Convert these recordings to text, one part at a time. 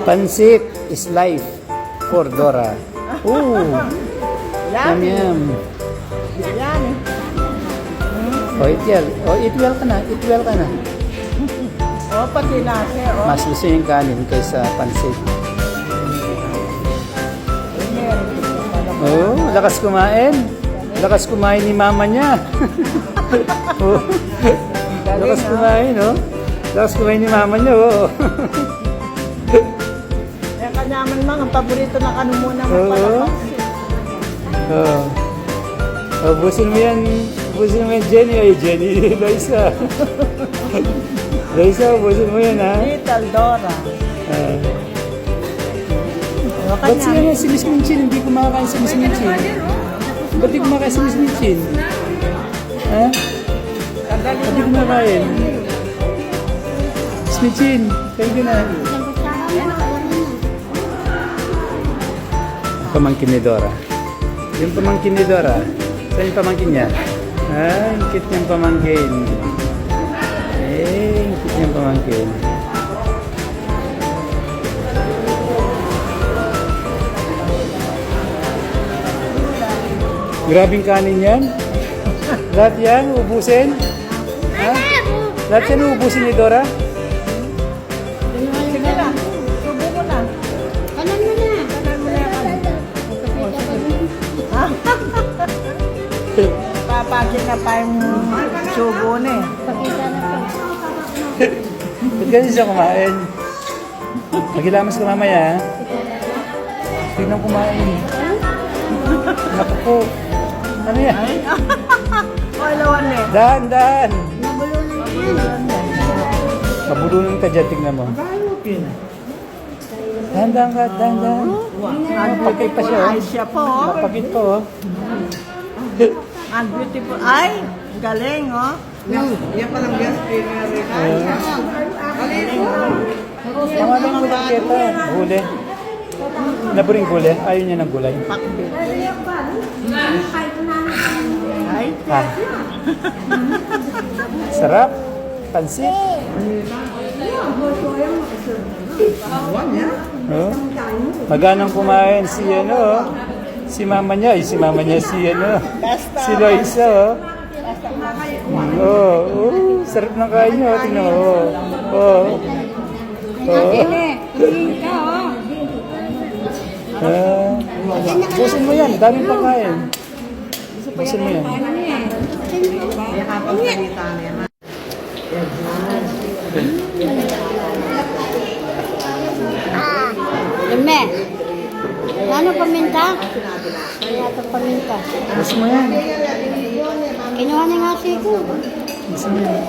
Pansit is life for Dora. Ooh, yum yum. Yan. Oh, eat well. Oh, eat well ka na. Eat well ka na. Oh, pati nasi. Oh. Mas gusto yung kanin kaysa pansit. Oh, lakas kumain. Lakas kumain ni mama niya. Oh, lakas kumain, oh. Lakas kumain ni mama niya, oh. Yung kanyaman mga paborito na kano muna Oo. magpalapansin. Oh. Oh, busin mo yan. Busin mo yan, Jenny. Ay, Jenny. Loisa. Loisa, busin mo yan, ha? Little Dora. Ba't sila si Miss Minchin? Hindi kumakain si Miss Minchin. Ba't di kumakain si Miss Minchin? Ha? Ba't di kumakain? Miss Minchin, kayo ka na. Pamangkin ni Dora. Yung pamangkin ni Dora. Saan yung pamangkin niya? Ah, yung cute niyang pamangkin. Eh, yung cute niyang pamangkin. Grabing kanin yan. Lahat yan, ubusin. Ha? Lahat yan ubusin ni Dora. Sige na. Subo mo na. Kanan mo na. Kanan mo na yan. Papakin na pa yung subo na eh. Pakita na po. Ba't kasi siya kumain? Magilamas ka mamaya, ha? Tignan kumain. Naku po. Ano yan? Walawan eh. Dahan, dahan. Nabulunan yan. Mabulunan ka dyan, tignan mo. Dahan, dahan ka, dahan, dahan. Mapakit pa siya, oh. Ay, siya po. Oh. Mapakit pa, oh. Ang beautiful. Ay, galing oh. Yan palang gas Ang alam mo lang kita, gulay. Naburing gulay, ayaw niya ng gulay. Ay, Ah. Sarap. Pansit. Oh. Maganang kumain si ano, oh. Si mama niya, si si Loisa, oh. Oh, sarap ng kain niyo, tingnan mo. Oh. Oh. Busin mo yan, daming pagkain. Busin mo yan. Lime. Ano paminta? Kaya ito paminta. Busin mo yan. Kinuha niya nga siya ko. Busin mo yan.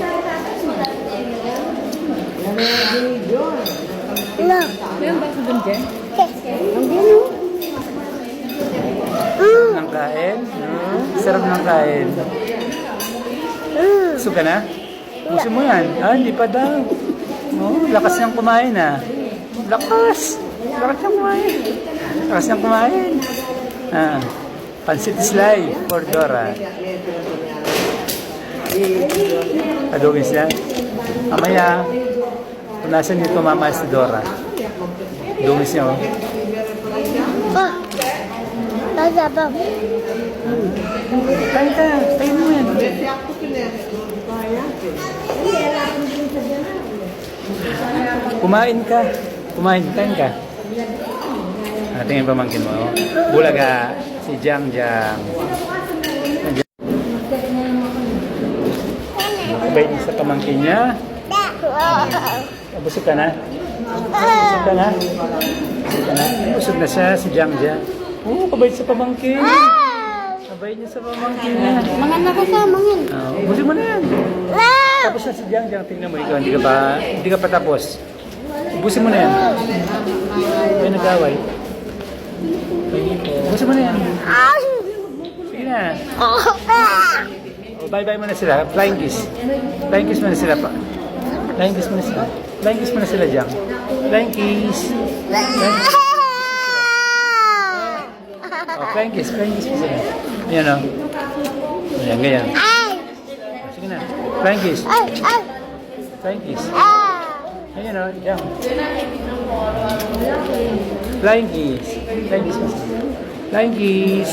Wala. meron ba ito dun, Jen? Nandiyan o. Ng kain. Sarap ng kain. Gusto ka na? Busin mo yan. Ah, hindi pa daw. Oh, lakas niyang kumain, ah. Lakas! Lakas niyang kumain. Lakas niyang kumain. Ah, pansit is life for Dora. Aluwis yan. Mamaya, punasan dito mama si Dora. Aluwis niya, oh. Ah. Tasa ba? Kain ka. Kain mo yan. Kumain ka. Kumain ka. Tingnan pamangkin mo. Bulaga. Si Jang Jang. Kabay niya sa pamangkin niya. Busog ka na? Busog ka na? Busog ka na? Busog na siya, si Jang Jang. Oo, kabay sa pamangkin. Kabay niya sa pamangkin niya. Mga nakasama yun. Busog mo na yan. Tapos na si Jang Jang. Tingnan mo ikaw, hindi ka pa tapos. Ubusin mo na yan. May nag-away. Ubusin mo na yan. Sige na. Bye-bye muna sila. Flying kiss. Flying kiss muna sila pa. Flying kiss muna sila. Flying kiss muna sila, Jang. Flying kiss. Flying kiss. Flying kiss muna sila. Ayan o. Ayan, ganyan. Sige na. Flying kiss. Flying kiss. Ayan o, yan. Flying kiss. Flying kiss mo. Flying kiss.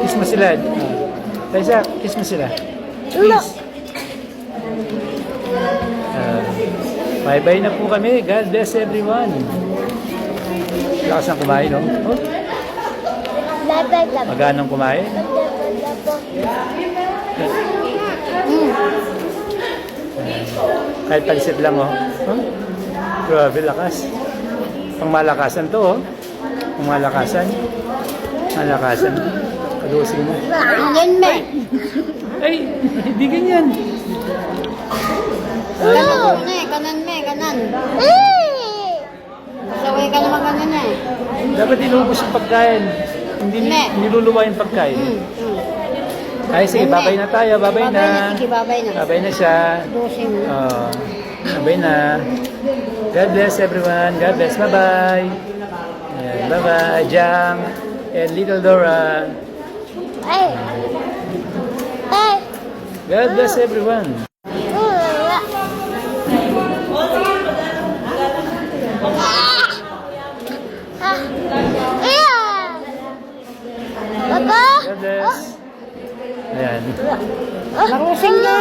Kiss mo sila. Liza, kiss mo sila. Please. Bye-bye na po kami. God bless everyone. Lakas ng kumain, no? Oh, Bye-bye. maganang kumain. Kahit palisit lang, oh. Huh? Grabe, lakas. Pangmalakasan to, oh. Pangmalakasan. Malakasan. Kalusin mo. Ganyan, me. Ay, hindi ganyan. Kanan, me. Kanan, me. Kanan. Saway ka naman ganyan, eh. Dapat inubos yung pagkain. Hindi Me. niluluwa yung pagkain. Ay, sige, babay na tayo. Babay na. Sige, babay na. Babay na siya. Dosing na. Oh, babay na. God bless everyone. God bless. Bye-bye. Ayan, bye-bye. Jang and little Dora. Ay. Ay. God bless everyone. Papa? God bless. Ayan. Larusing ka!